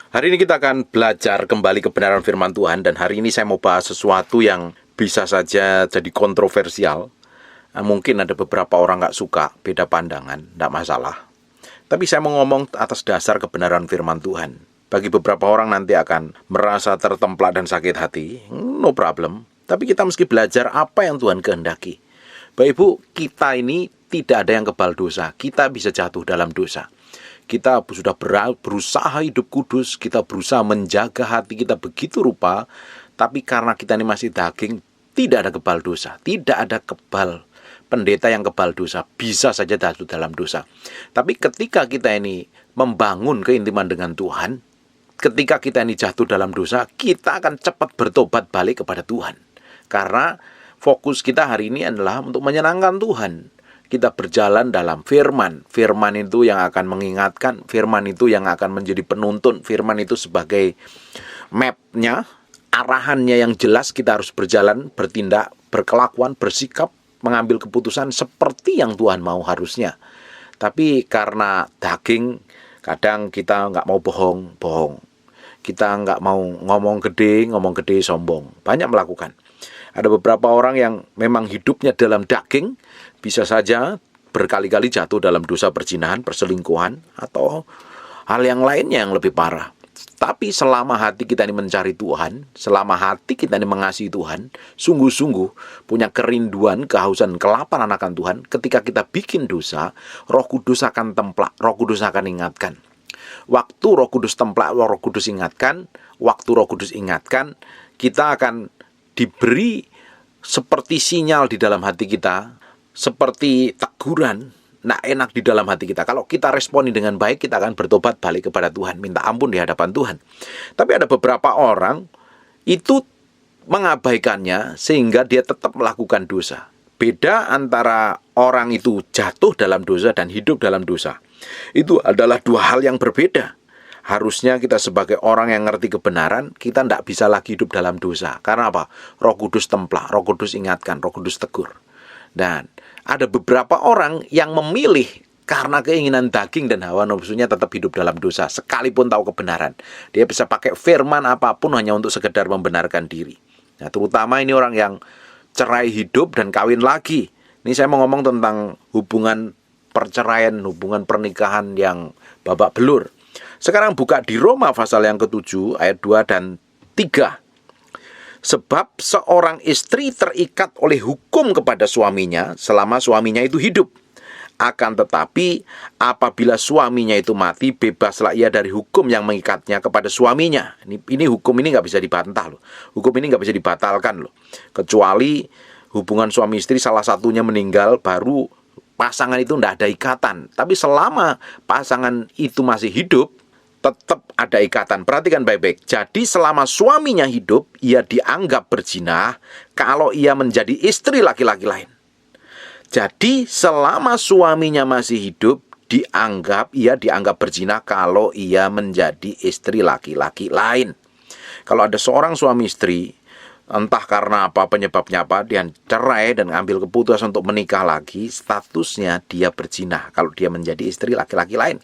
Hari ini kita akan belajar kembali kebenaran firman Tuhan. Dan hari ini saya mau bahas sesuatu yang bisa saja jadi kontroversial. Mungkin ada beberapa orang gak suka, beda pandangan, gak masalah. Tapi saya mau ngomong atas dasar kebenaran firman Tuhan. Bagi beberapa orang nanti akan merasa tertemplak dan sakit hati, no problem. Tapi kita mesti belajar apa yang Tuhan kehendaki. Bapak Ibu, kita ini tidak ada yang kebal dosa. Kita bisa jatuh dalam dosa. Kita sudah berusaha hidup kudus, kita berusaha menjaga hati kita begitu rupa, tapi karena kita ini masih daging, tidak ada kebal dosa, tidak ada kebal pendeta yang kebal dosa, bisa saja jatuh dalam dosa. Tapi ketika kita ini membangun keintiman dengan Tuhan, ketika kita ini jatuh dalam dosa, kita akan cepat bertobat balik kepada Tuhan. Karena fokus kita hari ini adalah untuk menyenangkan Tuhan. Kita berjalan dalam firman. Firman itu yang akan mengingatkan, firman itu yang akan menjadi penuntun, firman itu sebagai mapnya, arahannya yang jelas. Kita harus berjalan, bertindak, berkelakuan, bersikap, mengambil keputusan seperti yang Tuhan mau harusnya. Tapi karena daging, kadang kita nggak mau bohong. Kita nggak mau ngomong gede sombong. Banyak melakukan. Ada beberapa orang yang memang hidupnya dalam daging, bisa saja berkali-kali jatuh dalam dosa perzinahan, perselingkuhan, atau hal yang lainnya yang lebih parah. Tapi selama hati kita ini mencari Tuhan, selama hati kita ini mengasihi Tuhan, sungguh-sungguh punya kerinduan, kehausan, kelaparan akan Tuhan, ketika kita bikin dosa, Roh Kudus akan templak, Roh Kudus akan ingatkan. Waktu Roh Kudus templak, Roh Kudus ingatkan, waktu Roh Kudus ingatkan, kita akan diberi seperti sinyal di dalam hati kita, seperti teguran, enak di dalam hati kita. Kalau kita responi dengan baik, kita akan bertobat balik kepada Tuhan, minta ampun di hadapan Tuhan. Tapi ada beberapa orang itu mengabaikannya sehingga dia tetap melakukan dosa. Beda antara orang itu jatuh dalam dosa dan hidup dalam dosa. Itu adalah dua hal yang berbeda. Harusnya kita sebagai orang yang ngerti kebenaran, kita tidak bisa lagi hidup dalam dosa. Karena apa? Roh Kudus templak, Roh Kudus ingatkan, Roh Kudus tegur. Dan ada beberapa orang yang memilih karena keinginan daging dan hawa nafsunya tetap hidup dalam dosa, sekalipun tahu kebenaran. Dia bisa pakai firman apapun hanya untuk sekedar membenarkan diri. Nah, terutama ini orang yang cerai hidup dan kawin lagi. Ini saya mau ngomong tentang hubungan perceraian, hubungan pernikahan yang babak belur. Sekarang buka di Roma pasal yang ke-7 ayat 2 dan 3. Sebab seorang istri terikat oleh hukum kepada suaminya selama suaminya itu hidup. Akan tetapi apabila suaminya itu mati, bebaslah ia dari hukum yang mengikatnya kepada suaminya. Ini hukum ini nggak bisa dibantah loh. Hukum ini nggak bisa dibatalkan loh. Kecuali hubungan suami istri salah satunya meninggal, baru pasangan itu tidak ada ikatan. Tapi selama pasangan itu masih hidup, tetap ada ikatan. Perhatikan baik-baik. Jadi selama suaminya hidup, ia dianggap berzina kalau ia menjadi istri laki-laki lain. Jadi selama suaminya masih hidup, ia dianggap berzina kalau ia menjadi istri laki-laki lain. Kalau ada seorang suami istri, entah karena apa, penyebabnya apa, dia cerai dan ambil keputusan untuk menikah lagi, statusnya dia berzina kalau dia menjadi istri laki-laki lain.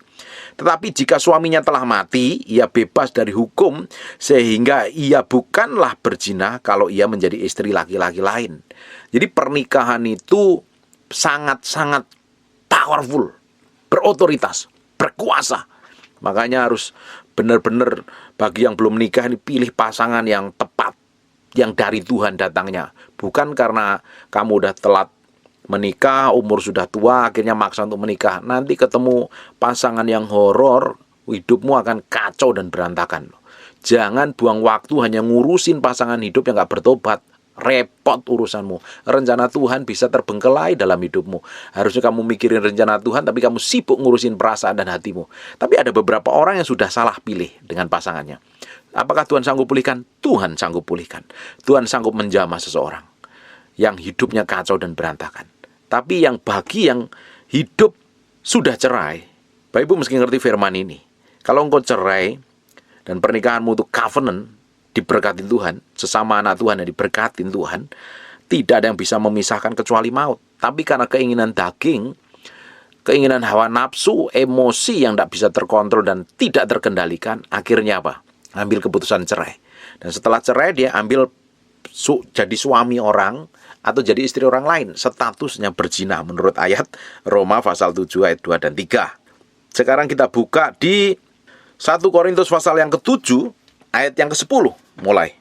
Tetapi jika suaminya telah mati, ia bebas dari hukum, sehingga ia bukanlah berzina kalau ia menjadi istri laki-laki lain. Jadi pernikahan itu sangat-sangat powerful, berotoritas, berkuasa. Makanya harus benar-benar bagi yang belum menikah ini pilih pasangan yang tepat, yang dari Tuhan datangnya. Bukan karena kamu udah telat menikah, umur sudah tua, akhirnya maksa untuk menikah. Nanti ketemu pasangan yang horor, hidupmu akan kacau dan berantakan. Jangan buang waktu hanya ngurusin pasangan hidup yang gak bertobat. Repot urusanmu. Rencana Tuhan bisa terbengkelai dalam hidupmu. Harusnya kamu mikirin rencana Tuhan, tapi kamu sibuk ngurusin perasaan dan hatimu. Tapi ada beberapa orang yang sudah salah pilih dengan pasangannya. Apakah Tuhan sanggup pulihkan? Tuhan sanggup pulihkan. Tuhan sanggup menjamah seseorang yang hidupnya kacau dan berantakan. Tapi bagi yang hidup sudah cerai, Bapak Ibu mesti ngerti firman ini. Kalau engkau cerai dan pernikahanmu itu covenant, diberkatin Tuhan, sesama anak Tuhan yang diberkatin Tuhan, tidak ada yang bisa memisahkan kecuali maut. Tapi karena keinginan daging, keinginan hawa nafsu, emosi yang tidak bisa terkontrol dan tidak terkendalikan, akhirnya apa? Ambil keputusan cerai. Dan setelah cerai dia ambil jadi suami orang atau jadi istri orang lain, statusnya berzina menurut ayat Roma pasal 7 ayat 2 dan 3. Sekarang kita buka di 1 Korintus pasal yang ke-7 ayat yang ke-10 mulai.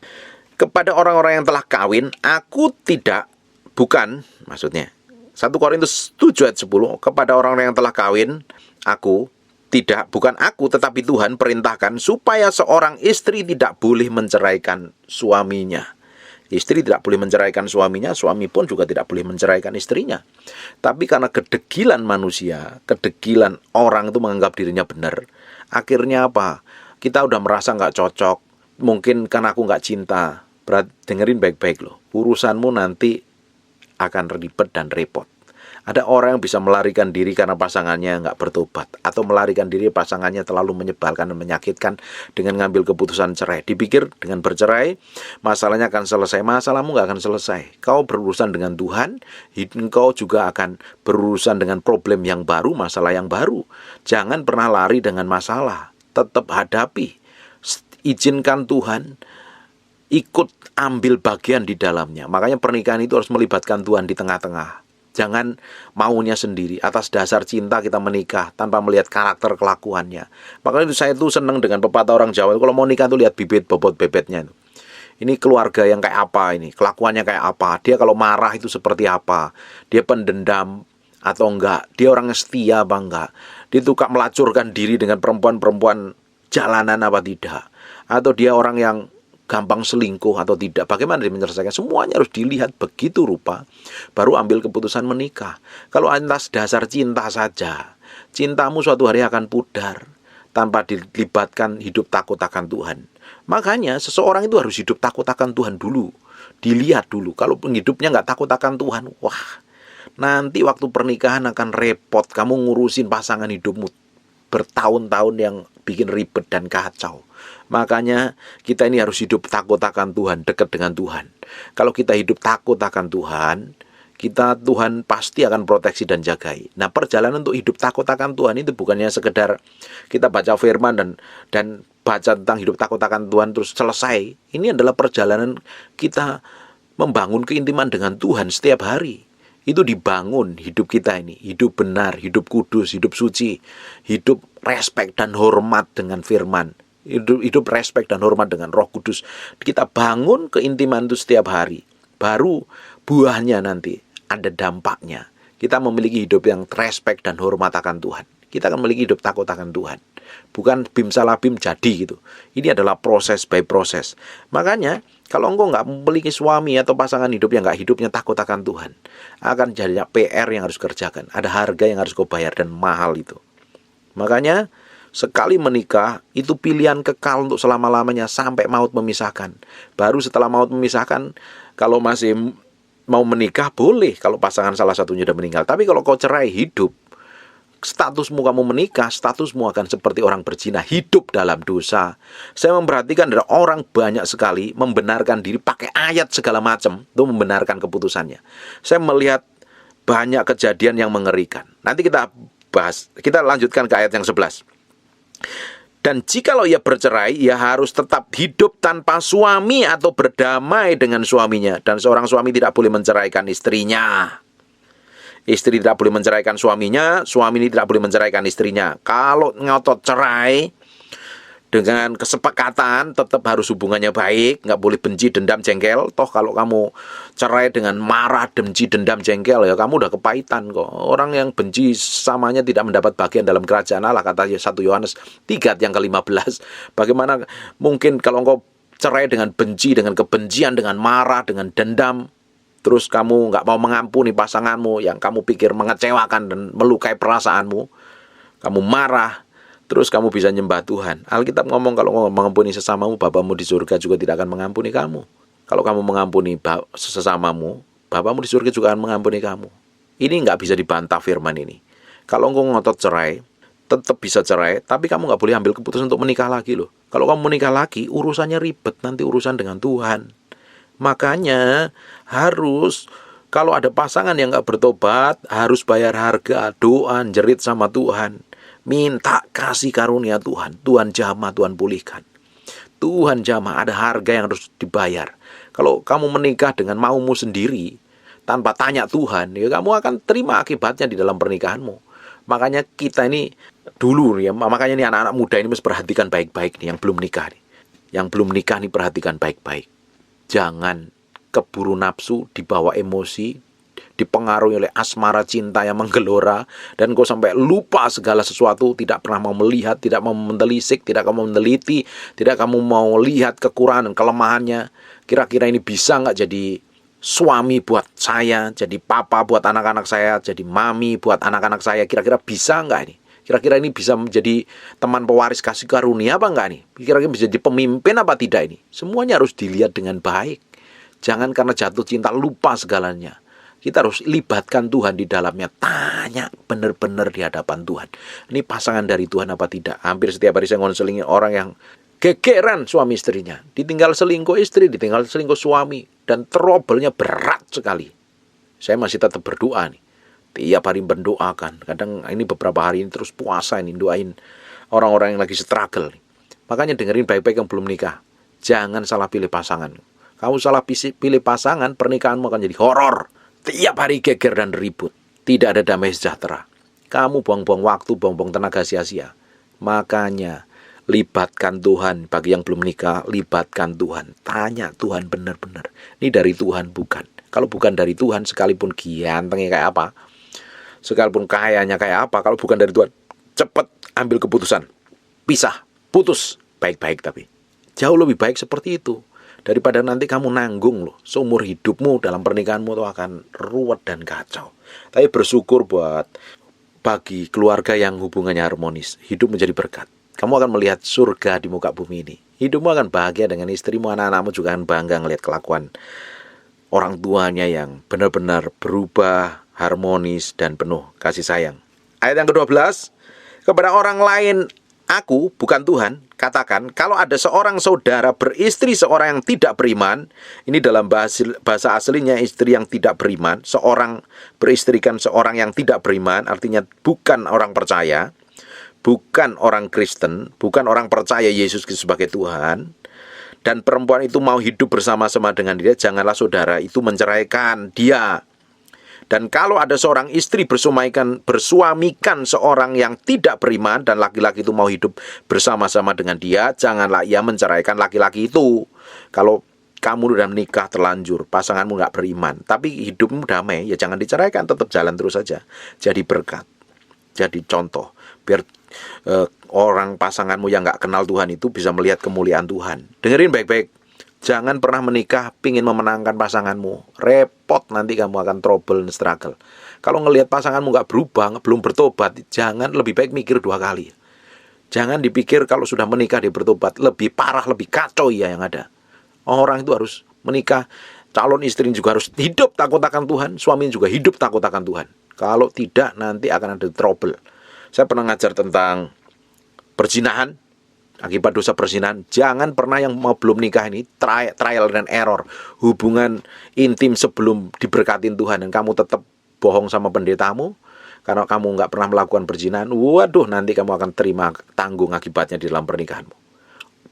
Kepada orang-orang yang telah kawin, aku tidak, bukan, maksudnya 1 Korintus 7 ayat 10, kepada orang-orang yang telah kawin, aku tidak, bukan aku, tetapi Tuhan perintahkan supaya seorang istri tidak boleh menceraikan suaminya. Istri tidak boleh menceraikan suaminya, suami pun juga tidak boleh menceraikan istrinya. Tapi karena kedegilan manusia, kedegilan orang itu menganggap dirinya benar, akhirnya apa? Kita udah merasa nggak cocok, mungkin karena aku nggak cinta. Dengerin baik-baik loh, urusanmu nanti akan ribet dan repot. Ada orang yang bisa melarikan diri karena pasangannya nggak bertobat, atau melarikan diri pasangannya terlalu menyebalkan dan menyakitkan dengan ngambil keputusan cerai. Dipikir dengan bercerai masalahnya akan selesai. Masalahmu nggak akan selesai. Kau berurusan dengan Tuhan, kau juga akan berurusan dengan problem yang baru, masalah yang baru. Jangan pernah lari dengan masalah, tetap hadapi. Izinkan Tuhan, ikut ambil bagian di dalamnya. Makanya pernikahan itu harus melibatkan Tuhan di tengah-tengah. Jangan maunya sendiri. Atas dasar cinta kita menikah tanpa melihat karakter kelakuannya. Makanya itu saya tuh seneng dengan pepatah orang Jawa. Kalau mau nikah tuh lihat bibit bobot bebetnya. Ini keluarga yang kayak apa ini? Kelakuannya kayak apa? Dia kalau marah itu seperti apa? Dia pendendam atau enggak? Dia orang yang setia apa enggak? Dia suka melacurkan diri dengan perempuan-perempuan jalanan apa tidak? Atau dia orang yang gampang selingkuh atau tidak, bagaimana dia menyelesaikan? Semuanya harus dilihat begitu rupa, baru ambil keputusan menikah. Kalau atas dasar cinta saja, cintamu suatu hari akan pudar tanpa dilibatkan hidup takut akan Tuhan. Makanya seseorang itu harus hidup takut akan Tuhan dulu, dilihat dulu. Kalau hidupnya nggak takut akan Tuhan, wah, nanti waktu pernikahan akan repot. Kamu ngurusin pasangan hidupmu bertahun-tahun yang bikin ribet dan kacau. Makanya kita ini harus hidup takut akan Tuhan, dekat dengan Tuhan. Kalau kita hidup takut akan Tuhan, Tuhan pasti akan proteksi dan jagai. Nah, perjalanan untuk hidup takut akan Tuhan itu bukannya sekedar kita baca firman dan baca tentang hidup takut akan Tuhan terus selesai. Ini adalah perjalanan kita membangun keintiman dengan Tuhan setiap hari. Itu dibangun hidup kita ini, hidup benar, hidup kudus, hidup suci, hidup respek dan hormat dengan firman. Hidup respek dan hormat dengan Roh Kudus. Kita bangun keintiman itu setiap hari. Baru buahnya nanti ada dampaknya. Kita memiliki hidup yang respek dan hormat akan Tuhan. Kita akan memiliki hidup takut akan Tuhan. Bukan bim salah bim jadi gitu. Ini adalah proses by proses. Makanya kalau engkau nggak memiliki suami atau pasangan hidup yang nggak hidupnya takut akan Tuhan, akan jadinya PR yang harus kerjakan. Ada harga yang harus kau bayar dan mahal itu. Makanya sekali menikah, itu pilihan kekal untuk selama-lamanya sampai maut memisahkan. Baru setelah maut memisahkan, kalau masih mau menikah, boleh kalau pasangan salah satunya sudah meninggal. Tapi kalau kau cerai hidup, statusmu kamu menikah, statusmu akan seperti orang berzina, hidup dalam dosa. Saya memperhatikan ada orang banyak sekali membenarkan diri, pakai ayat segala macam untuk membenarkan keputusannya. Saya melihat banyak kejadian yang mengerikan. Nanti kita bahas, kita lanjutkan ke ayat yang 11. Dan jikalau ia bercerai, ia harus tetap hidup tanpa suami atau berdamai dengan suaminya. Dan seorang suami tidak boleh menceraikan istrinya. Istri tidak boleh menceraikan suaminya, suami ini tidak boleh menceraikan istrinya. Kalau ngotot cerai, dengan kesepakatan tetap harus hubungannya baik, nggak boleh benci, dendam, jengkel. Toh kalau kamu cerai dengan marah, benci, dendam, jengkel, ya kamu udah kepahitan kok. Orang yang benci samanya tidak mendapat bagian dalam kerajaan Allah, kata 1 Yohanes 3 yang ke-15. Bagaimana mungkin kalau engkau cerai dengan benci, dengan kebencian, dengan marah, dengan dendam, terus kamu nggak mau mengampuni pasanganmu yang kamu pikir mengecewakan dan melukai perasaanmu, kamu marah, terus kamu bisa nyembah Tuhan. Alkitab ngomong kalau kamu mengampuni sesamamu, Bapamu di surga juga tidak akan mengampuni kamu. Kalau kamu mengampuni sesamamu, Bapamu di surga juga akan mengampuni kamu. Ini nggak bisa dibantah firman ini. Kalau engkau ngotot cerai, tetap bisa cerai, tapi kamu nggak boleh ambil keputusan untuk menikah lagi loh. Kalau kamu menikah lagi, urusannya ribet, nanti urusan dengan Tuhan. Makanya harus Kalau ada pasangan yang nggak bertobat, harus bayar harga, doa, jerit sama Tuhan. Minta kasih karunia Tuhan. Tuhan jamah, Tuhan pulihkan. Tuhan jamah, ada harga yang harus dibayar. Kalau kamu menikah dengan maumu sendiri, tanpa tanya Tuhan, ya kamu akan terima akibatnya di dalam pernikahanmu. Makanya kita ini dulu ya, makanya ini anak-anak muda ini mesti perhatikan baik-baik nih, yang belum nikah nih. Yang belum nikah nih perhatikan baik-baik. Jangan keburu nafsu, dibawa emosi, dipengaruhi oleh asmara cinta yang menggelora, dan kau sampai lupa segala sesuatu, tidak pernah mau melihat, tidak mau menelisik, tidak mau meneliti, tidak kamu mau lihat kekurangan dan kelemahannya. Kira-kira ini bisa nggak jadi suami buat saya, jadi papa buat anak-anak saya, jadi mami buat anak-anak saya, kira-kira bisa nggak ini? Kira-kira ini bisa menjadi teman pewaris kasih karunia apa enggak nih? Kira-kira bisa jadi pemimpin apa tidak ini? Semuanya harus dilihat dengan baik. Jangan karena jatuh cinta lupa segalanya. Kita harus libatkan Tuhan di dalamnya. Tanya benar-benar di hadapan Tuhan. Ini pasangan dari Tuhan apa tidak? Hampir setiap hari saya ngonseling orang yang gegeran suami istrinya. Ditinggal selingkuh istri, ditinggal selingkuh suami. Dan trouble-nya berat sekali. Saya masih tetap berdoa nih. Tiap hari mendoakan. Kadang ini beberapa hari ini terus puasa ini. Doain orang-orang yang lagi struggle nih. Makanya dengerin baik-baik yang belum nikah. Jangan salah pilih pasangan. Kamu salah pilih pasangan, pernikahanmu akan jadi horor. Tiap hari geger dan ribut. Tidak ada damai sejahtera. Kamu buang-buang waktu, buang-buang tenaga sia-sia. Makanya, libatkan Tuhan. Bagi yang belum nikah, libatkan Tuhan. Tanya Tuhan benar-benar. Ini dari Tuhan bukan. Kalau bukan dari Tuhan, sekalipun gantengnya kayak apa, sekalipun kayanya kayak apa, kalau bukan dari Tuhan, cepat ambil keputusan. Pisah, putus. Baik-baik tapi. Jauh lebih baik seperti itu. Daripada nanti kamu nanggung loh, seumur hidupmu dalam pernikahanmu itu akan ruwet dan kacau. Tapi bersyukur buat bagi keluarga yang hubungannya harmonis, hidup menjadi berkat. Kamu akan melihat surga di muka bumi ini. Hidupmu akan bahagia dengan istrimu, anak-anakmu juga akan bangga melihat kelakuan orang tuanya yang benar-benar berubah, harmonis, dan penuh kasih sayang. Ayat yang ke-12, kepada orang lain aku, bukan Tuhan, katakan, kalau ada seorang saudara beristri seorang yang tidak beriman, ini dalam bahasa aslinya istri yang tidak beriman, seorang beristrikan seorang yang tidak beriman, artinya bukan orang percaya, bukan orang Kristen, bukan orang percaya Yesus Kristus sebagai Tuhan, dan perempuan itu mau hidup bersama-sama dengan dia, janganlah saudara itu menceraikan dia. Dan kalau ada seorang istri bersuamikan seorang yang tidak beriman dan laki-laki itu mau hidup bersama-sama dengan dia, janganlah ia menceraikan laki-laki itu. Kalau kamu sudah menikah terlanjur, pasanganmu nggak beriman, tapi hidupmu damai, ya jangan diceraikan, tetap jalan terus saja. Jadi berkat, jadi contoh, biar orang pasanganmu yang nggak kenal Tuhan itu bisa melihat kemuliaan Tuhan. Dengerin baik-baik. Jangan pernah menikah pingin memenangkan pasanganmu. Repot, nanti kamu akan trouble dan struggle. Kalau ngelihat pasanganmu nggak berubah, belum bertobat, jangan, lebih baik mikir 2 kali. Jangan dipikir kalau sudah menikah dia bertobat. Lebih parah, lebih kacau ya yang ada. Orang itu harus menikah, calon istri juga harus hidup takut akan Tuhan, suami juga hidup takut akan Tuhan. Kalau tidak, nanti akan ada trouble. Saya pernah ngajar tentang perzinahan. Akibat dosa perzinahan, jangan pernah yang mau belum nikah ini trial dan error, hubungan intim sebelum diberkatin Tuhan, dan kamu tetap bohong sama pendetamu karena kamu nggak pernah melakukan perzinahan. Waduh, nanti kamu akan terima tanggung akibatnya di dalam pernikahanmu.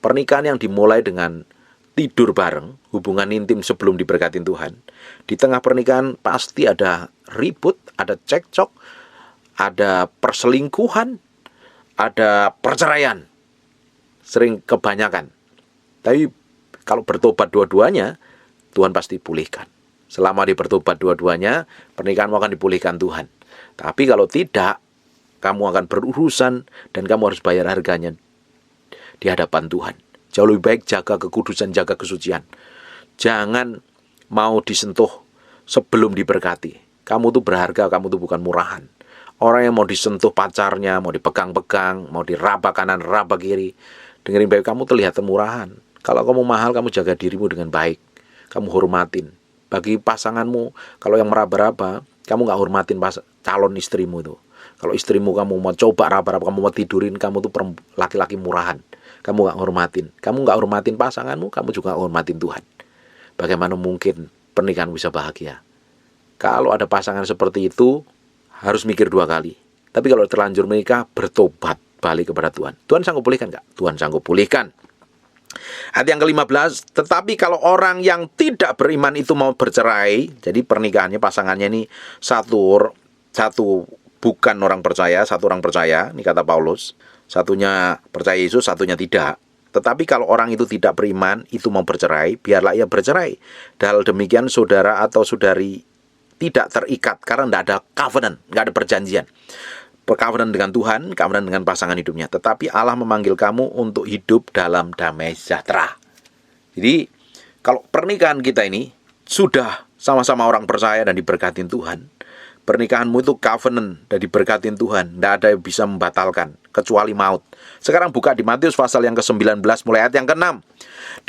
Pernikahan yang dimulai dengan tidur bareng, hubungan intim sebelum diberkatin Tuhan, di tengah pernikahan pasti ada ribut, ada cekcok, ada perselingkuhan, ada perceraian. Sering kebanyakan. Tapi kalau bertobat dua-duanya, Tuhan pasti pulihkan. Selama dia bertobat dua-duanya, pernikahanmu akan dipulihkan Tuhan. Tapi kalau tidak, kamu akan berurusan dan kamu harus bayar harganya di hadapan Tuhan. Jauh lebih baik jaga kekudusan, jaga kesucian. Jangan mau disentuh sebelum diberkati. Kamu tuh berharga, kamu tuh bukan murahan. Orang yang mau disentuh pacarnya, mau dipegang-pegang, mau diraba kanan, raba kiri, dengerin baik, kamu terlihat murahan. Kalau kamu mahal, kamu jaga dirimu dengan baik. Kamu hormatin. Bagi pasanganmu, kalau yang meraba-raba, kamu gak hormatin calon istrimu itu. Kalau istrimu kamu mau coba raba-raba, kamu mau tidurin, kamu tuh laki-laki murahan. Kamu gak hormatin. Kamu gak hormatin pasanganmu, kamu juga gak hormatin Tuhan. Bagaimana mungkin pernikahan bisa bahagia? Kalau ada pasangan seperti itu, harus mikir 2 kali. Tapi kalau terlanjur menikah, bertobat balik kepada Tuhan. Tuhan sanggup pulihkan nggak? Tuhan sanggup pulihkan. Ayat yang ke-15, tetapi kalau orang yang tidak beriman itu mau bercerai, jadi pernikahannya, pasangannya ini satu bukan orang percaya, satu orang percaya, ini kata Paulus, satunya percaya Yesus, satunya tidak. Tetapi kalau orang itu tidak beriman, itu mau bercerai, biarlah ia bercerai. Hal demikian saudara atau saudari tidak terikat, karena tidak ada covenant, tidak ada perjanjian. Perkawinan dengan Tuhan, kawinan dengan pasangan hidupnya. Tetapi Allah memanggil kamu untuk hidup dalam damai sejahtera. Jadi, kalau pernikahan kita ini sudah sama-sama orang percaya dan diberkatin Tuhan, pernikahanmu itu covenant dan diberkatin Tuhan, tidak ada yang bisa membatalkan, kecuali maut. Sekarang buka di Matius pasal yang ke-19, mulai ayat yang ke-6.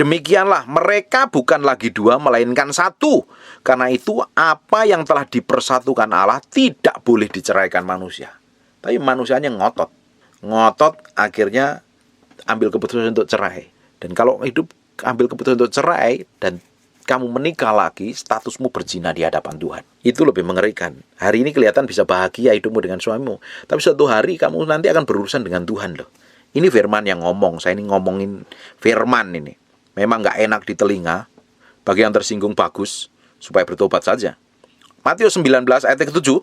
Demikianlah, mereka bukan lagi 2, melainkan 1. Karena itu, apa yang telah dipersatukan Allah tidak boleh diceraikan manusia. Tapi manusianya ngotot akhirnya ambil keputusan untuk cerai. Dan kalau hidup ambil keputusan untuk cerai dan kamu menikah lagi, statusmu berzina di hadapan Tuhan. Itu lebih mengerikan. Hari ini kelihatan bisa bahagia hidupmu dengan suamimu, tapi suatu hari kamu nanti akan berurusan dengan Tuhan loh. Ini firman yang ngomong, saya ini ngomongin firman ini. Memang gak enak di telinga, bagi yang tersinggung bagus, supaya bertobat saja. Matius 19 ayat ke-7,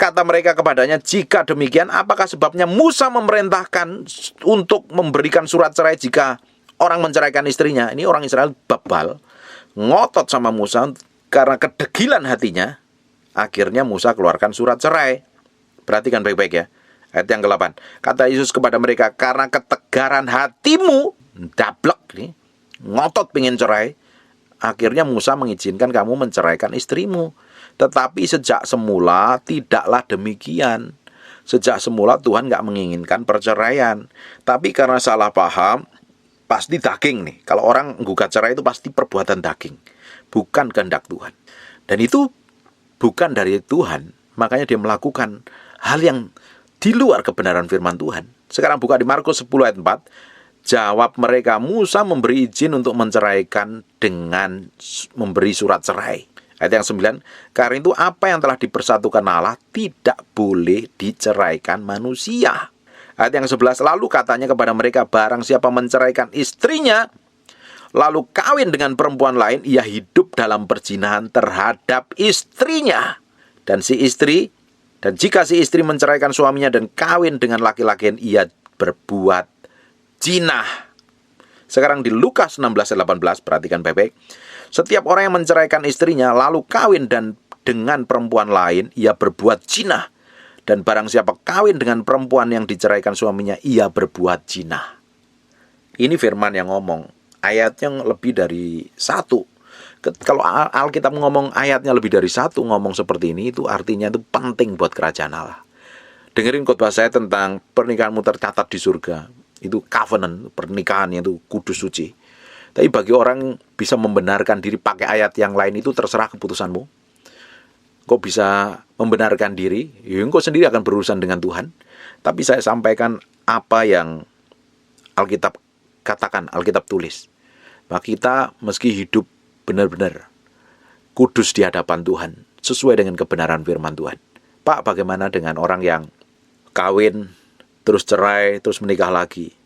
kata mereka kepadanya, jika demikian, apakah sebabnya Musa memerintahkan untuk memberikan surat cerai jika orang menceraikan istrinya? Ini orang Israel bebal, ngotot sama Musa karena kedegilan hatinya. Akhirnya Musa keluarkan surat cerai. Perhatikan baik-baik ya. Ayat yang ke-8. Kata Yesus kepada mereka, karena ketegaran hatimu, dablek nih, ngotot pengen cerai, akhirnya Musa mengizinkan kamu menceraikan istrimu. Tetapi sejak semula tidaklah demikian. Sejak semula Tuhan gak menginginkan perceraian. Tapi karena salah paham, pasti daging nih. Kalau orang menggugat cerai itu pasti perbuatan daging, bukan kehendak Tuhan. Dan itu bukan dari Tuhan, makanya dia melakukan hal yang di luar kebenaran firman Tuhan. Sekarang buka di Markus 10 ayat 4. Jawab mereka, Musa memberi izin untuk menceraikan dengan memberi surat cerai. Ayat yang 9, karena itu apa yang telah dipersatukan Allah tidak boleh diceraikan manusia. Ayat yang 11, lalu katanya kepada mereka, barang siapa menceraikan istrinya, lalu kawin dengan perempuan lain, ia hidup dalam perzinahan terhadap istrinya. Dan jika si istri menceraikan suaminya dan kawin dengan laki-laki lain, ia berbuat zina. Sekarang di Lukas 16 ayat 18, perhatikan baik-baik. Setiap orang yang menceraikan istrinya lalu kawin dengan perempuan lain, ia berbuat zina. Dan barang siapa kawin dengan perempuan yang diceraikan suaminya, ia berbuat zina. Ini firman yang ngomong. Ayatnya lebih dari 1. Kalau Alkitab ngomong ayatnya lebih dari 1, ngomong seperti ini, itu artinya itu penting buat kerajaan Allah. Dengerin khotbah saya tentang pernikahanmu tercatat di surga. Itu covenant, pernikahannya itu kudus suci. Tapi bagi orang bisa membenarkan diri pakai ayat yang lain, itu terserah keputusanmu. Kau bisa membenarkan diri, ya engkau sendiri akan berurusan dengan Tuhan. Tapi saya sampaikan apa yang Alkitab katakan, Alkitab tulis. Maka kita meski hidup benar-benar kudus di hadapan Tuhan, sesuai dengan kebenaran firman Tuhan. Pak, bagaimana dengan orang yang kawin, terus cerai, terus menikah lagi?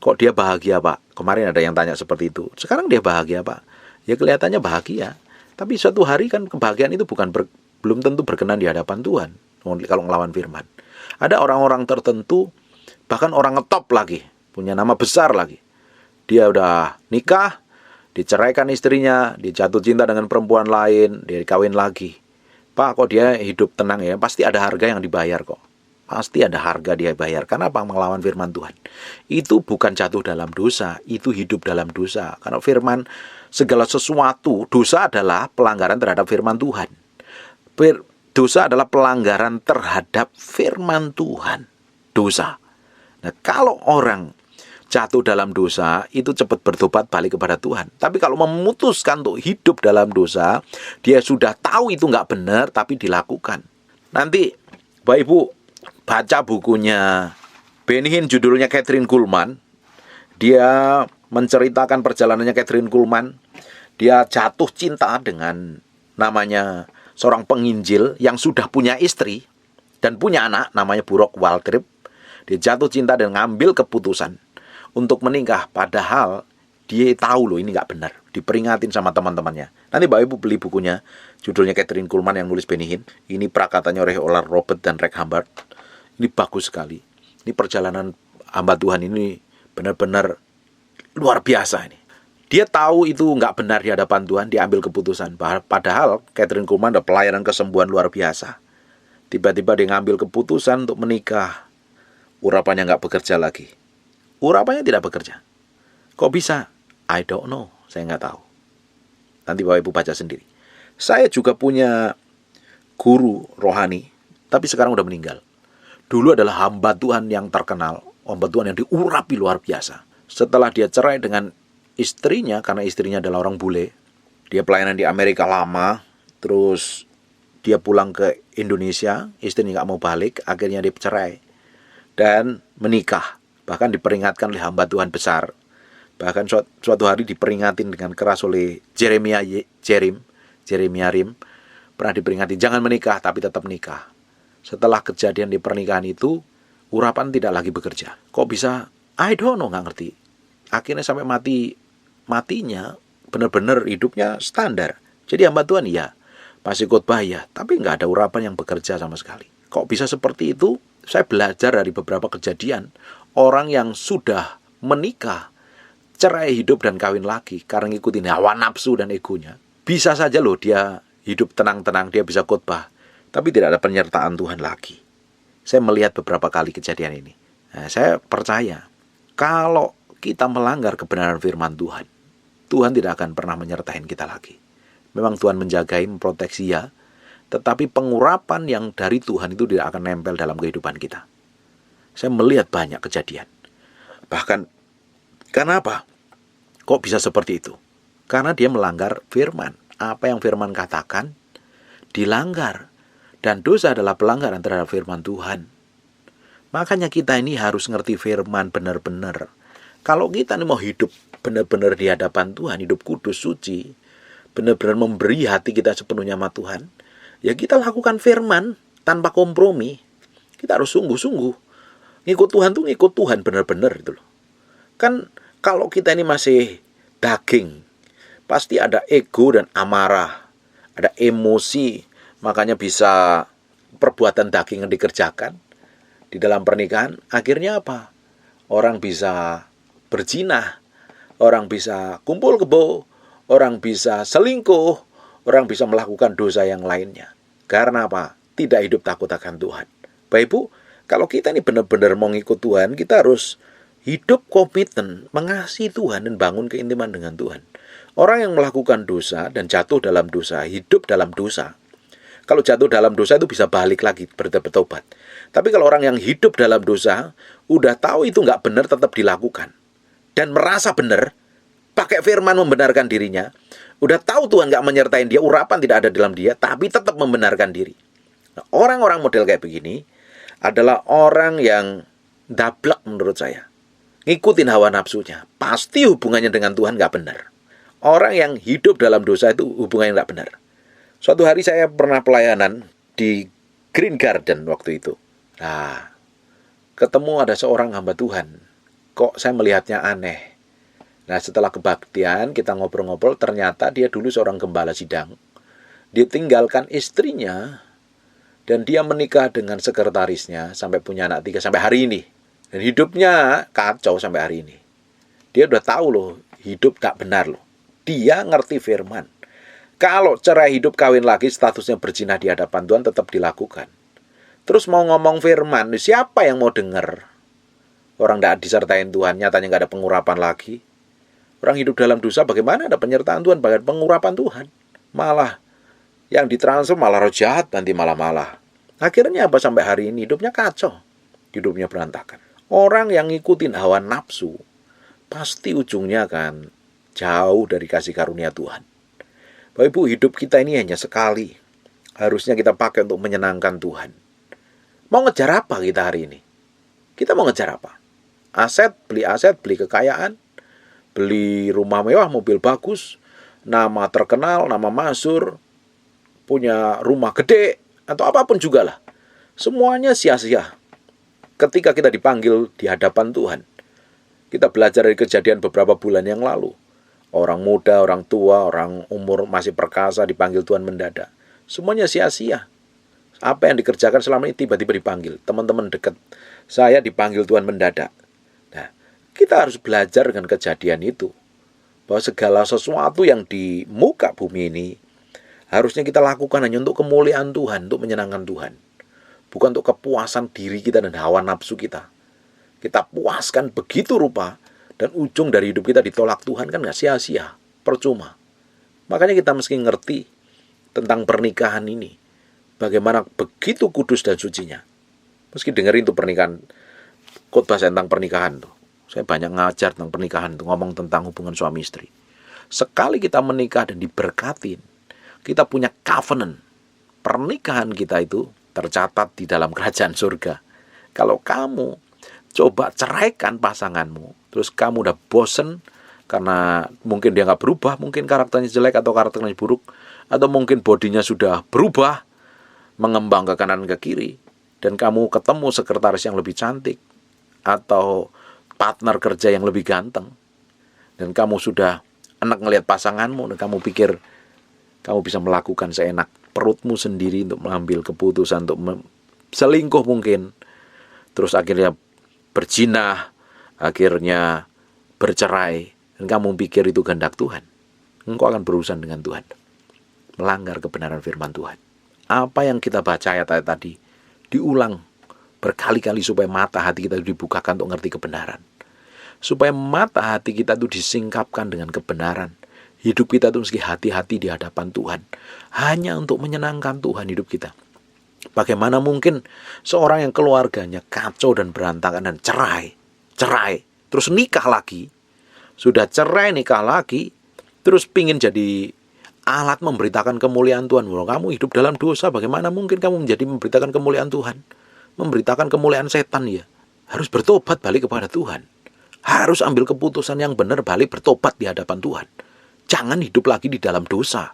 Kok dia bahagia, Pak? Kemarin ada yang tanya seperti itu. Sekarang dia bahagia, Pak. Ya kelihatannya bahagia. Tapi suatu hari kan kebahagiaan itu belum tentu berkenan di hadapan Tuhan. Kalau ngelawan firman. Ada orang-orang tertentu, bahkan orang ngetop lagi, punya nama besar lagi. Dia udah nikah, diceraikan istrinya, dia jatuh cinta dengan perempuan lain, dia kawin lagi. Pak, kok dia hidup tenang ya? Pasti ada harga yang dibayar kok. Pasti ada harga dia bayar. Karena apa? Melawan firman Tuhan. Itu bukan jatuh dalam dosa, itu hidup dalam dosa. Karena firman, segala sesuatu, dosa adalah pelanggaran terhadap firman Tuhan. Dosa adalah pelanggaran terhadap firman Tuhan. Dosa. Nah, kalau orang jatuh dalam dosa, itu cepat bertobat balik kepada Tuhan. Tapi kalau memutuskan untuk hidup dalam dosa, dia sudah tahu itu nggak benar, tapi dilakukan. Nanti, Bapak Ibu, baca bukunya Benny Hinn, judulnya Kathryn Kuhlman. Dia menceritakan perjalanannya Kathryn Kuhlman. Dia jatuh cinta dengan namanya seorang penginjil yang sudah punya istri dan punya anak, namanya Buruk Waltrip. Dia jatuh cinta dan ngambil keputusan untuk menikah, padahal dia tahu loh ini nggak benar. Diperingatin sama teman-temannya. Nanti Bapak Ibu beli bukunya, judulnya Kathryn Kuhlman yang nulis Benny Hinn. Ini prakatanya oleh Robert dan Reg Humbard. Ini bagus sekali. Ini perjalanan hamba Tuhan ini benar-benar luar biasa ini. Dia tahu itu nggak benar di hadapan Tuhan, dia ambil keputusan. Padahal Kathryn Kuhlman ada pelayanan kesembuhan luar biasa. Tiba-tiba dia ngambil keputusan untuk menikah. Urapannya nggak bekerja lagi. Urapannya tidak bekerja. Kok bisa? I don't know. Saya nggak tahu. Nanti Bapak Ibu baca sendiri. Saya juga punya guru rohani, tapi sekarang udah meninggal. Dulu adalah hamba Tuhan yang terkenal, hamba Tuhan yang diurapi luar biasa. Setelah dia cerai dengan istrinya, karena istrinya adalah orang bule, dia pelayanan di Amerika lama, terus dia pulang ke Indonesia, istrinya nggak mau balik, akhirnya dia cerai dan menikah. Bahkan diperingatkan oleh hamba Tuhan besar. Bahkan suatu hari diperingatin dengan keras oleh Jeremiah Rim. Pernah diperingati, jangan menikah, tapi tetap menikah. Setelah kejadian di pernikahan itu, urapan tidak lagi bekerja. Kok bisa? I don't know, nggak ngerti. Akhirnya sampai matinya, benar-benar hidupnya standar. Jadi hamba Tuhan ya, masih khotbah ya, tapi nggak ada urapan yang bekerja sama sekali. Kok bisa seperti itu? Saya belajar dari beberapa kejadian. Orang yang sudah menikah, cerai hidup dan kawin lagi karena ngikutin hawa nafsu dan egonya. Bisa saja loh dia hidup tenang-tenang, dia bisa khotbah, tapi tidak ada penyertaan Tuhan lagi. Saya melihat beberapa kali kejadian ini. Nah, saya percaya kalau kita melanggar kebenaran firman Tuhan, Tuhan tidak akan pernah menyertai kita lagi. Memang Tuhan menjagai, memproteksi ya, tetapi pengurapan yang dari Tuhan itu tidak akan nempel dalam kehidupan kita. Saya melihat banyak kejadian. Bahkan, karena apa? Kok bisa seperti itu? Karena dia melanggar firman. Apa yang firman katakan, dilanggar. Dan dosa adalah pelanggaran terhadap firman Tuhan. Makanya kita ini harus ngerti firman benar-benar. Kalau kita ini mau hidup benar-benar di hadapan Tuhan, hidup kudus, suci, benar-benar memberi hati kita sepenuhnya sama Tuhan, ya kita lakukan firman tanpa kompromi. Kita harus sungguh-sungguh. Ngikut Tuhan tuh ngikut Tuhan benar-benar itu loh. Kan kalau kita ini masih daging, pasti ada ego dan amarah, ada emosi, makanya bisa perbuatan daging yang dikerjakan di dalam pernikahan. Akhirnya apa? Orang bisa berzina, orang bisa kumpul kebo, orang bisa selingkuh, orang bisa melakukan dosa yang lainnya. Karena apa? Tidak hidup takut akan Tuhan. Bapak Ibu, kalau kita ini benar-benar mau ngikut Tuhan, kita harus hidup komitmen, mengasihi Tuhan dan bangun keintiman dengan Tuhan. Orang yang melakukan dosa dan jatuh dalam dosa, hidup dalam dosa. Kalau jatuh dalam dosa itu bisa balik lagi, bertobat. Tapi kalau orang yang hidup dalam dosa, udah tahu itu nggak benar, tetap dilakukan. Dan merasa benar, pakai firman membenarkan dirinya, udah tahu Tuhan nggak menyertai dia, urapan tidak ada dalam dia, tapi tetap membenarkan diri. Nah, orang-orang model kayak begini adalah orang yang dablek menurut saya. Ngikutin hawa nafsunya. Pasti hubungannya dengan Tuhan nggak benar. Orang yang hidup dalam dosa itu hubungannya nggak benar. Suatu hari saya pernah pelayanan di Green Garden waktu itu. Nah, ketemu ada seorang hamba Tuhan. Kok saya melihatnya aneh. Nah, setelah kebaktian, kita ngobrol-ngobrol, ternyata dia dulu seorang gembala sidang. Dia tinggalkan istrinya, dan dia menikah dengan sekretarisnya, sampai punya anak 3, sampai hari ini. Dan hidupnya kacau sampai hari ini. Dia udah tahu loh, hidup tak benar loh. Dia ngerti firman. Kalau cerai hidup kawin lagi, statusnya berzina di hadapan Tuhan tetap dilakukan. Terus mau ngomong firman, siapa yang mau dengar? Orang tidak disertain Tuhan, nyatanya nggak ada pengurapan lagi. Orang hidup dalam dosa, bagaimana ada penyertaan Tuhan, bagian pengurapan Tuhan. Malah, yang ditransfer malah roh jahat, nanti malah. Akhirnya apa sampai hari ini, hidupnya kacau. Hidupnya berantakan. Orang yang ngikutin hawa nafsu, pasti ujungnya akan jauh dari kasih karunia Tuhan. Bapak Ibu, hidup kita ini hanya sekali. Harusnya kita pakai untuk menyenangkan Tuhan. Mau ngejar apa kita hari ini? Kita mau ngejar apa? Aset, beli kekayaan, beli rumah mewah, mobil bagus, nama terkenal, nama masyhur, punya rumah gede, atau apapun juga lah. Semuanya sia-sia. Ketika kita dipanggil di hadapan Tuhan, kita belajar dari kejadian beberapa bulan yang lalu. Orang muda, orang tua, orang umur masih perkasa dipanggil Tuhan mendadak. Semuanya sia-sia. Apa yang dikerjakan selama ini tiba-tiba dipanggil. Teman-teman dekat saya dipanggil Tuhan mendadak. Nah, kita harus belajar dengan kejadian itu. Bahwa segala sesuatu yang di muka bumi ini harusnya kita lakukan hanya untuk kemuliaan Tuhan, untuk menyenangkan Tuhan. Bukan untuk kepuasan diri kita dan hawa nafsu kita. Kita puaskan begitu rupa, dan ujung dari hidup kita ditolak Tuhan, kan gak sia-sia, percuma. Makanya kita mesti ngerti tentang pernikahan ini. Bagaimana begitu kudus dan sucinya. Meski dengerin tuh pernikahan, khotbah tentang pernikahan tuh. Saya banyak ngajar tentang pernikahan tuh, ngomong tentang hubungan suami istri. Sekali kita menikah dan diberkatin, kita punya covenant. Pernikahan kita itu tercatat di dalam kerajaan surga. Kalau kamu coba ceraikan pasanganmu, terus kamu udah bosen karena mungkin dia nggak berubah, mungkin karakternya jelek atau karakternya buruk, atau mungkin bodinya sudah berubah, mengembang ke kanan ke kiri, dan kamu ketemu sekretaris yang lebih cantik atau partner kerja yang lebih ganteng, dan kamu sudah enak ngelihat pasanganmu, dan kamu pikir kamu bisa melakukan seenak perutmu sendiri untuk mengambil keputusan untuk selingkuh mungkin, terus akhirnya berzinah, akhirnya bercerai, dan kamu pikir itu kehendak Tuhan. Engkau akan berurusan dengan Tuhan, melanggar kebenaran firman Tuhan. Apa yang kita baca ayat-ayat tadi diulang berkali-kali supaya mata hati kita dibukakan untuk ngerti kebenaran, supaya mata hati kita itu disingkapkan dengan kebenaran. Hidup kita itu mesti hati-hati di hadapan Tuhan, hanya untuk menyenangkan Tuhan hidup kita. Bagaimana mungkin seorang yang keluarganya kacau dan berantakan dan cerai, terus nikah lagi, sudah cerai nikah lagi, terus pingin jadi alat memberitakan kemuliaan Tuhan. Kalau kamu hidup dalam dosa, bagaimana mungkin kamu menjadi memberitakan kemuliaan Tuhan? Memberitakan kemuliaan setan ya. Harus bertobat balik kepada Tuhan. Harus ambil keputusan yang benar, balik bertobat di hadapan Tuhan. Jangan hidup lagi di dalam dosa.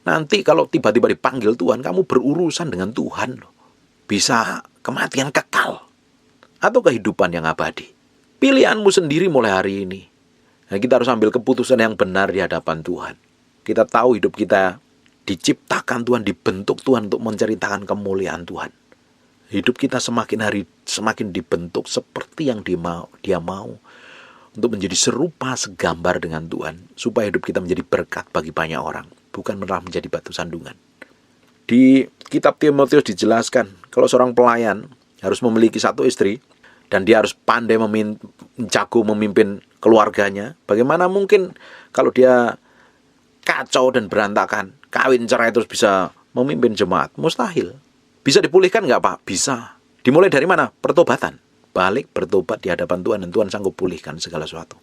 Nanti kalau tiba-tiba dipanggil Tuhan, kamu berurusan dengan Tuhan loh. Bisa kematian kekal atau kehidupan yang abadi. Pilihanmu sendiri mulai hari ini. Nah, kita harus ambil keputusan yang benar di hadapan Tuhan. Kita tahu hidup kita diciptakan Tuhan, dibentuk Tuhan untuk menceritakan kemuliaan Tuhan. Hidup kita semakin hari semakin dibentuk seperti yang Dia mau. Untuk menjadi serupa segambar dengan Tuhan, supaya hidup kita menjadi berkat bagi banyak orang, bukan malah menjadi batu sandungan. Di kitab Timotius dijelaskan, kalau seorang pelayan harus memiliki satu istri, dan dia harus pandai jago memimpin keluarganya. Bagaimana mungkin kalau dia kacau dan berantakan, kawin cerai terus bisa memimpin jemaat? Mustahil. Bisa dipulihkan nggak Pak? Bisa. Dimulai dari mana? Pertobatan. Balik bertobat di hadapan Tuhan, dan Tuhan sanggup pulihkan segala sesuatu.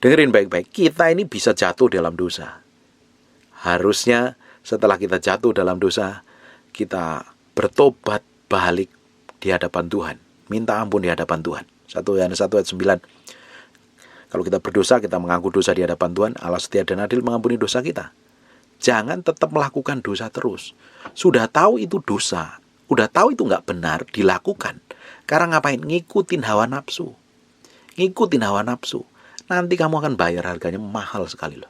Dengerin baik-baik, kita ini bisa jatuh dalam dosa. Harusnya setelah kita jatuh dalam dosa, kita bertobat balik di hadapan Tuhan. Minta ampun di hadapan Tuhan. 1 Yohanes 1 ayat 9. Kalau kita berdosa, kita mengaku dosa di hadapan Tuhan. Allah setia dan adil mengampuni dosa kita. Jangan tetap melakukan dosa terus. Sudah tahu itu dosa, udah tahu itu nggak benar, dilakukan. Karena ngapain? Ngikutin hawa nafsu. Ngikutin hawa nafsu. Nanti kamu akan bayar harganya mahal sekali loh.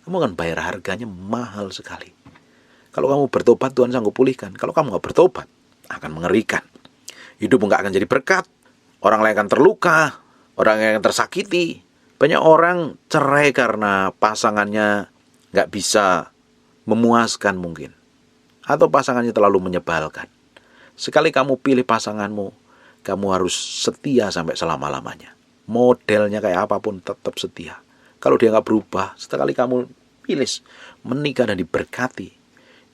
Kamu akan bayar harganya mahal sekali. Kalau kamu bertobat, Tuhan sanggup pulihkan. Kalau kamu nggak bertobat, akan mengerikan. Hidupmu nggak akan jadi berkat. Orang lain akan terluka. Orang yang tersakiti. Banyak orang cerai karena pasangannya nggak bisa memuaskan mungkin. Atau pasangannya terlalu menyebalkan. Sekali kamu pilih pasanganmu, kamu harus setia sampai selama-lamanya. Modelnya kayak apapun tetap setia. Kalau dia nggak berubah, sekali kamu pilih menikah dan diberkati,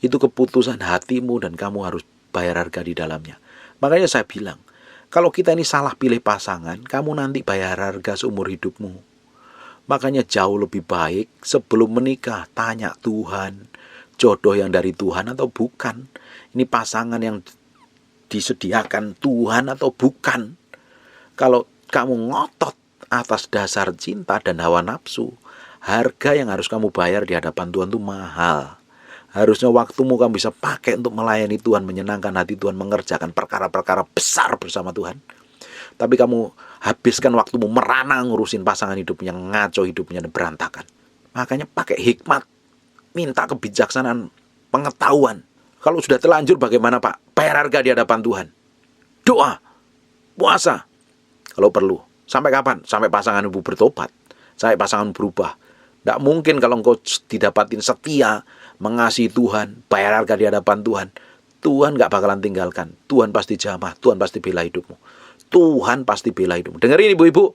itu keputusan hatimu dan kamu harus bayar harga di dalamnya. Makanya saya bilang, kalau kita ini salah pilih pasangan, kamu nanti bayar harga seumur hidupmu. Makanya jauh lebih baik sebelum menikah, tanya Tuhan, jodoh yang dari Tuhan atau bukan. Ini pasangan yang disediakan Tuhan atau bukan. Kalau kamu ngotot atas dasar cinta dan hawa nafsu, harga yang harus kamu bayar di hadapan Tuhan itu mahal. Harusnya waktumu kamu bisa pakai untuk melayani Tuhan, menyenangkan hati Tuhan, mengerjakan perkara-perkara besar bersama Tuhan. Tapi kamu habiskan waktumu merana ngurusin pasangan hidupnya, ngaco hidupnya, dan berantakan. Makanya pakai hikmat, minta kebijaksanaan, pengetahuan. Kalau sudah terlanjur bagaimana Pak? Bayar harga di hadapan Tuhan. Doa, puasa, kalau perlu. Sampai kapan? Sampai pasangan ibu bertobat, sampai pasangan berubah. Tidak mungkin kalau engkau didapatin setia, mengasihi Tuhan, bayar harga di hadapan Tuhan, Tuhan gak bakalan tinggalkan. Tuhan pasti jamah, Tuhan pasti bela hidupmu. Tuhan pasti bela hidupmu. Dengerin ibu-ibu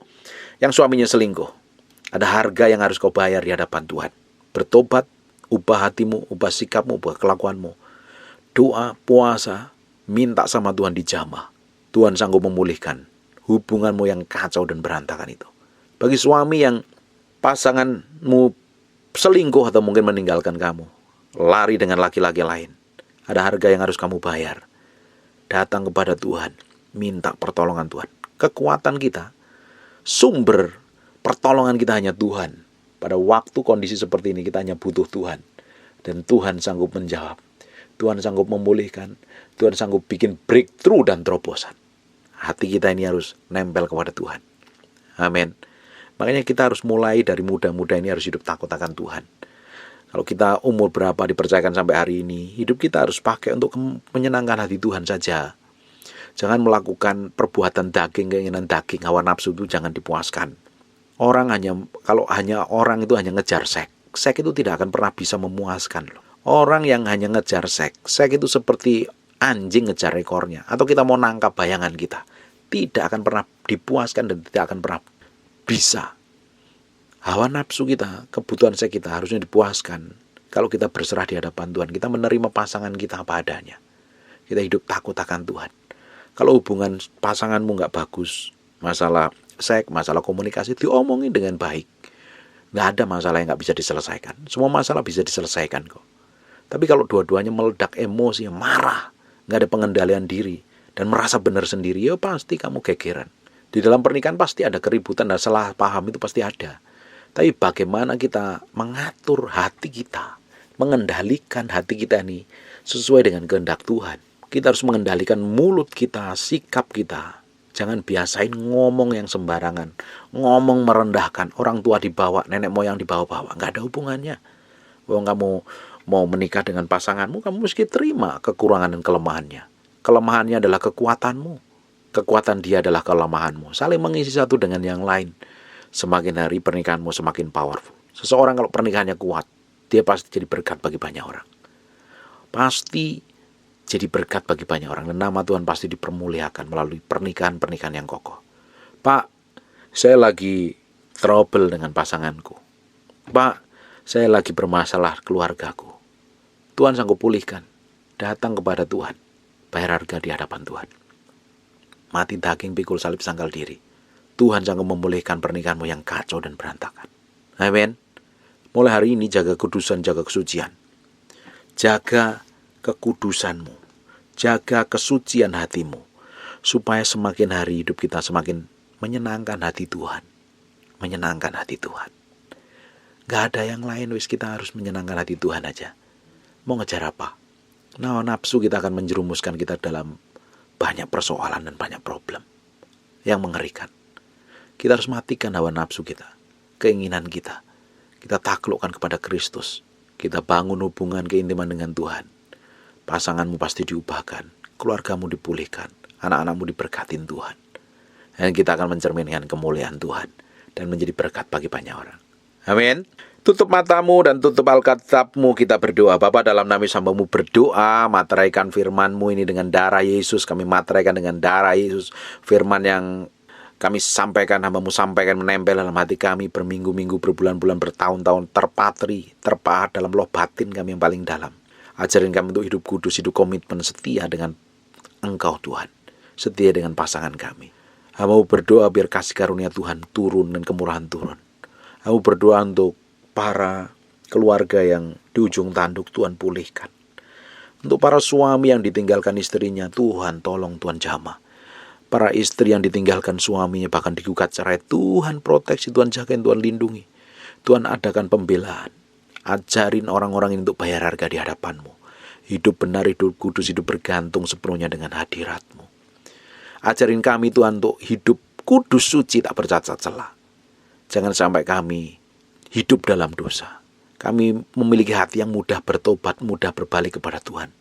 yang suaminya selingkuh. Ada harga yang harus kau bayar di hadapan Tuhan. Bertobat, ubah hatimu, ubah sikapmu, ubah kelakuanmu. Doa, puasa, minta sama Tuhan dijamah. Tuhan sanggup memulihkan hubunganmu yang kacau dan berantakan itu. Bagi suami yang pasanganmu selingkuh atau mungkin meninggalkan kamu, lari dengan laki-laki lain, ada harga yang harus kamu bayar. Datang kepada Tuhan, minta pertolongan Tuhan. Kekuatan kita, sumber pertolongan kita hanya Tuhan. Pada waktu kondisi seperti ini kita hanya butuh Tuhan. Dan Tuhan sanggup menjawab. Tuhan sanggup memulihkan. Tuhan sanggup bikin breakthrough dan terobosan. Hati kita ini harus nempel kepada Tuhan. Amin. Makanya kita harus mulai dari muda-muda ini harus hidup takut akan Tuhan. Kalau kita umur berapa dipercayakan sampai hari ini, hidup kita harus pakai untuk menyenangkan hati Tuhan saja. Jangan melakukan perbuatan daging, keinginan daging, hawa nafsu itu jangan dipuaskan. Kalau orang itu hanya ngejar seks itu tidak akan pernah bisa memuaskan. Orang yang hanya ngejar seks itu seperti anjing ngejar ekornya. Atau kita mau nangkap bayangan kita. Tidak akan pernah dipuaskan dan tidak akan pernah bisa. Hawa nafsu kita, kebutuhan seks kita harusnya dipuaskan. Kalau kita berserah di hadapan Tuhan, kita menerima pasangan kita apa adanya. Kita hidup takut akan Tuhan. Kalau hubungan pasanganmu gak bagus, masalah seks, masalah komunikasi, diomongin dengan baik. Gak ada masalah yang gak bisa diselesaikan. Semua masalah bisa diselesaikan kok. Tapi kalau dua-duanya meledak emosi, marah, gak ada pengendalian diri, dan merasa benar sendiri, ya pasti kamu gegeran. Di dalam pernikahan pasti ada keributan dan salah paham itu pasti ada. Tapi bagaimana kita mengatur hati kita, mengendalikan hati kita ini sesuai dengan kehendak Tuhan. Kita harus mengendalikan mulut kita, sikap kita. Jangan biasain ngomong yang sembarangan, ngomong merendahkan, orang tua dibawa, nenek moyang dibawa-bawa. Nggak ada hubungannya. Kalau kamu mau menikah dengan pasanganmu, kamu mesti terima kekurangan dan kelemahannya. Kelemahannya adalah kekuatanmu. Kekuatan dia adalah kelemahanmu. Saling mengisi satu dengan yang lain. Semakin hari pernikahanmu semakin powerful. Seseorang kalau pernikahannya kuat, dia pasti jadi berkat bagi banyak orang. Pasti jadi berkat bagi banyak orang. Dan nama Tuhan pasti dipermuliakan melalui pernikahan-pernikahan yang kokoh. Pak, saya lagi trouble dengan pasanganku. Pak, saya lagi bermasalah keluargaku. Tuhan sanggup pulihkan. Datang kepada Tuhan. Bayar harga di hadapan Tuhan. Mati daging, pikul salib, sangkal diri. Tuhan sanggup memulihkan pernikahanmu yang kacau dan berantakan. Amin. Mulai hari ini jaga kudusan, jaga kesucian. Jaga kekudusanmu. Jaga kesucian hatimu. Supaya semakin hari hidup kita semakin menyenangkan hati Tuhan. Menyenangkan hati Tuhan. Gak ada yang lain, kita harus menyenangkan hati Tuhan aja. Mau ngejar apa? Nah, nafsu kita akan menjerumuskan kita dalam banyak persoalan dan banyak problem yang mengerikan. Kita harus matikan hawa nafsu kita, keinginan kita. Kita taklukkan kepada Kristus. Kita bangun hubungan keintiman dengan Tuhan. Pasanganmu pasti diubahkan, keluargamu dipulihkan, anak-anakmu diberkatin Tuhan. Dan kita akan mencerminkan kemuliaan Tuhan dan menjadi berkat bagi banyak orang. Amin. Tutup matamu dan tutup Alkitabmu, kita berdoa. Bapa, dalam nama Yesus-Mu berdoa, materaikan firman-Mu ini dengan darah Yesus. Kami materaikan dengan darah Yesus. Firman yang kami sampaikan, hamba-Mu sampaikan, menempel dalam hati kami berminggu-minggu, berbulan-bulan, bertahun-tahun, terpatri, terpahat dalam loh batin kami yang paling dalam. Ajarin kami untuk hidup kudus, hidup komitmen, setia dengan Engkau Tuhan. Setia dengan pasangan kami. Hamba-Mu berdoa biar kasih karunia Tuhan turun dan kemurahan turun. Hamba-Mu berdoa untuk para keluarga yang di ujung tanduk, Tuhan pulihkan. Untuk para suami yang ditinggalkan istrinya, Tuhan tolong, Tuhan jamah. Para istri yang ditinggalkan suaminya bahkan digugat cerai, Tuhan proteksi, Tuhan jagain, Tuhan lindungi. Tuhan adakan pembelaan. Ajarin orang-orang ini untuk bayar harga di hadapan-Mu. Hidup benar, hidup kudus, hidup bergantung sepenuhnya dengan hadirat-Mu. Ajarin kami Tuhan untuk hidup kudus, suci, tak bercacat celah. Jangan sampai kami hidup dalam dosa. Kami memiliki hati yang mudah bertobat, mudah berbalik kepada Tuhan.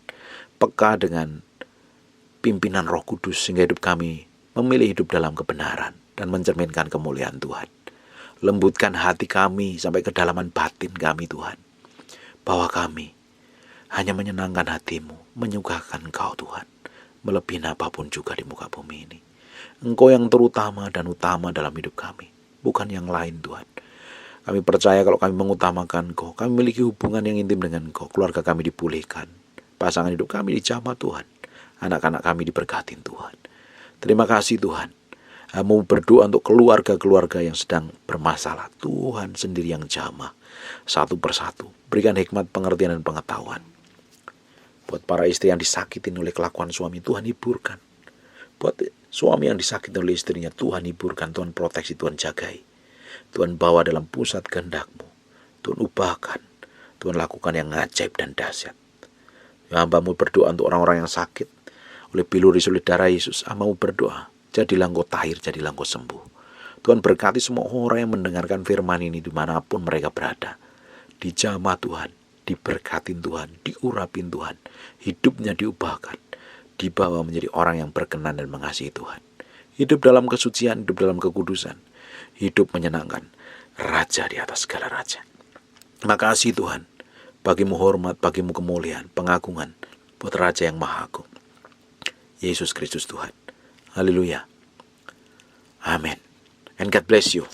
Peka dengan pimpinan Roh Kudus sehingga hidup kami memilih hidup dalam kebenaran dan mencerminkan kemuliaan Tuhan. Lembutkan hati kami sampai kedalaman batin kami Tuhan. Bahwa kami hanya menyenangkan hati-Mu, menyukakan Engkau Tuhan. Melebihi apapun juga di muka bumi ini. Engkau yang terutama dan utama dalam hidup kami. Bukan yang lain Tuhan. Kami percaya kalau kami mengutamakan Engkau, kami memiliki hubungan yang intim dengan Engkau. Keluarga kami dipulihkan. Pasangan hidup kami dijamah Tuhan. Anak-anak kami diberkatin Tuhan. Terima kasih Tuhan. Mau berdoa untuk keluarga-keluarga yang sedang bermasalah. Tuhan sendiri yang jamah satu persatu. Berikan hikmat, pengertian, dan pengetahuan. Buat para istri yang disakitin oleh kelakuan suami, Tuhan hiburkan. Buat suami yang disakitin oleh istrinya, Tuhan hiburkan, Tuhan proteksi, Tuhan jagai. Tuhan bawa dalam pusat kehendak-Mu. Tuhan ubahkan. Tuhan lakukan yang ajaib dan dahsyat. Hamba-Mu berdoa untuk orang-orang yang sakit oleh piluri oleh darah Yesus. Hamba-Mu berdoa. Jadilah Engkau tahir, jadilah Engkau sembuh. Tuhan berkati semua orang yang mendengarkan firman ini dimanapun mereka berada. Dijamah Tuhan, diberkatin Tuhan, diurapin Tuhan. Hidupnya diubahkan, dibawa menjadi orang yang berkenan dan mengasihi Tuhan. Hidup dalam kesucian, hidup dalam kekudusan. Hidup menyenangkan Raja di atas segala raja. Terima kasih Tuhan. Bagimu hormat, bagimu kemuliaan, pengagungan buat Raja yang Maha Agung. Yesus Kristus Tuhan. Haleluya. Amin. And God bless you.